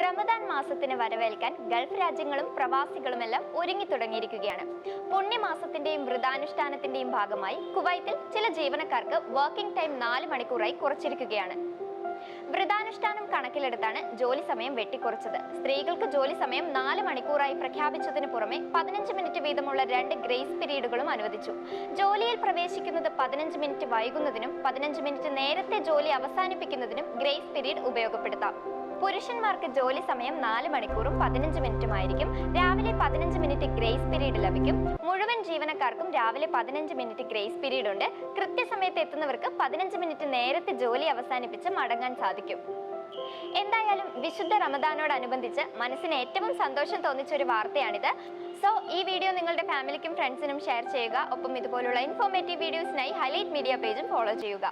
റമദാൻ മാസത്തിന് വരവേൽക്കാൻ ഗൾഫ് രാജ്യങ്ങളും പ്രവാസികളുമെല്ലാം ഒരുങ്ങി തുടങ്ങിയിരിക്കുകയാണ്. പുണ്യമാസത്തിന്റെയും വ്രതാനുഷ്ഠാനത്തിന്റെയും ഭാഗമായി കുവൈത്തിൽ ചില ജീവനക്കാർക്ക് വർക്കിംഗ് ടൈം 4 മണിക്കൂറായി കുറച്ചിരിക്കുകയാണ്. വ്രതാനുഷ്ഠാനം കണക്കിലെടുത്താണ് ജോലി സമയം വെട്ടിക്കുറച്ചത്. സ്ത്രീകൾക്ക് ജോലി സമയം 4 മണിക്കൂറായി പ്രഖ്യാപിച്ചതിന് പുറമെ 15 മിനിറ്റ് വീതമുള്ള 2 ഗ്രേസ് പീരീഡുകളും അനുവദിച്ചു. ജോലിയിൽ പ്രവേശിക്കുന്നത് 15 മിനിറ്റ് വൈകുന്നതിനും 15 മിനിറ്റ് നേരത്തെ ജോലി അവസാനിപ്പിക്കുന്നതിനും ഗ്രേസ് പീരീഡ് ഉപയോഗപ്പെടുത്താം. പുരുഷന്മാർക്ക് ജോലി സമയം 4 മണിക്കൂറും 15 മിനിറ്റുമായിരിക്കും. രാവിലെ 15 മിനിറ്റ് ഗ്രേസ് പീരീഡ് ലഭിക്കും. മുഴുവൻ ജീവനക്കാർക്കും രാവിലെ 15 മിനിറ്റ് ഗ്രേസ് പീരീഡ് ഉണ്ട്. കൃത്യസമയത്ത് എത്തുന്നവർക്ക് 15 മിനിറ്റ് നേരത്തെ ജോലി അവസാനിപ്പിച്ച് മടങ്ങാൻ സാധിക്കും. എന്തായാലും വിശുദ്ധ റമദാനോടനുബന്ധിച്ച് മനസ്സിന് ഏറ്റവും സന്തോഷം തോന്നിച്ച ഒരു വാർത്തയാണിത്. സോ ഈ വീഡിയോ നിങ്ങളുടെ ഫാമിലിക്കും ഫ്രണ്ട്സിനും ഷെയർ ചെയ്യുക. ഒപ്പം ഇതുപോലുള്ള ഇൻഫോർമേറ്റീവ് വീഡിയോസിനായി ഹൈലൈറ്റ് മീഡിയ പേജും ഫോളോ ചെയ്യുക.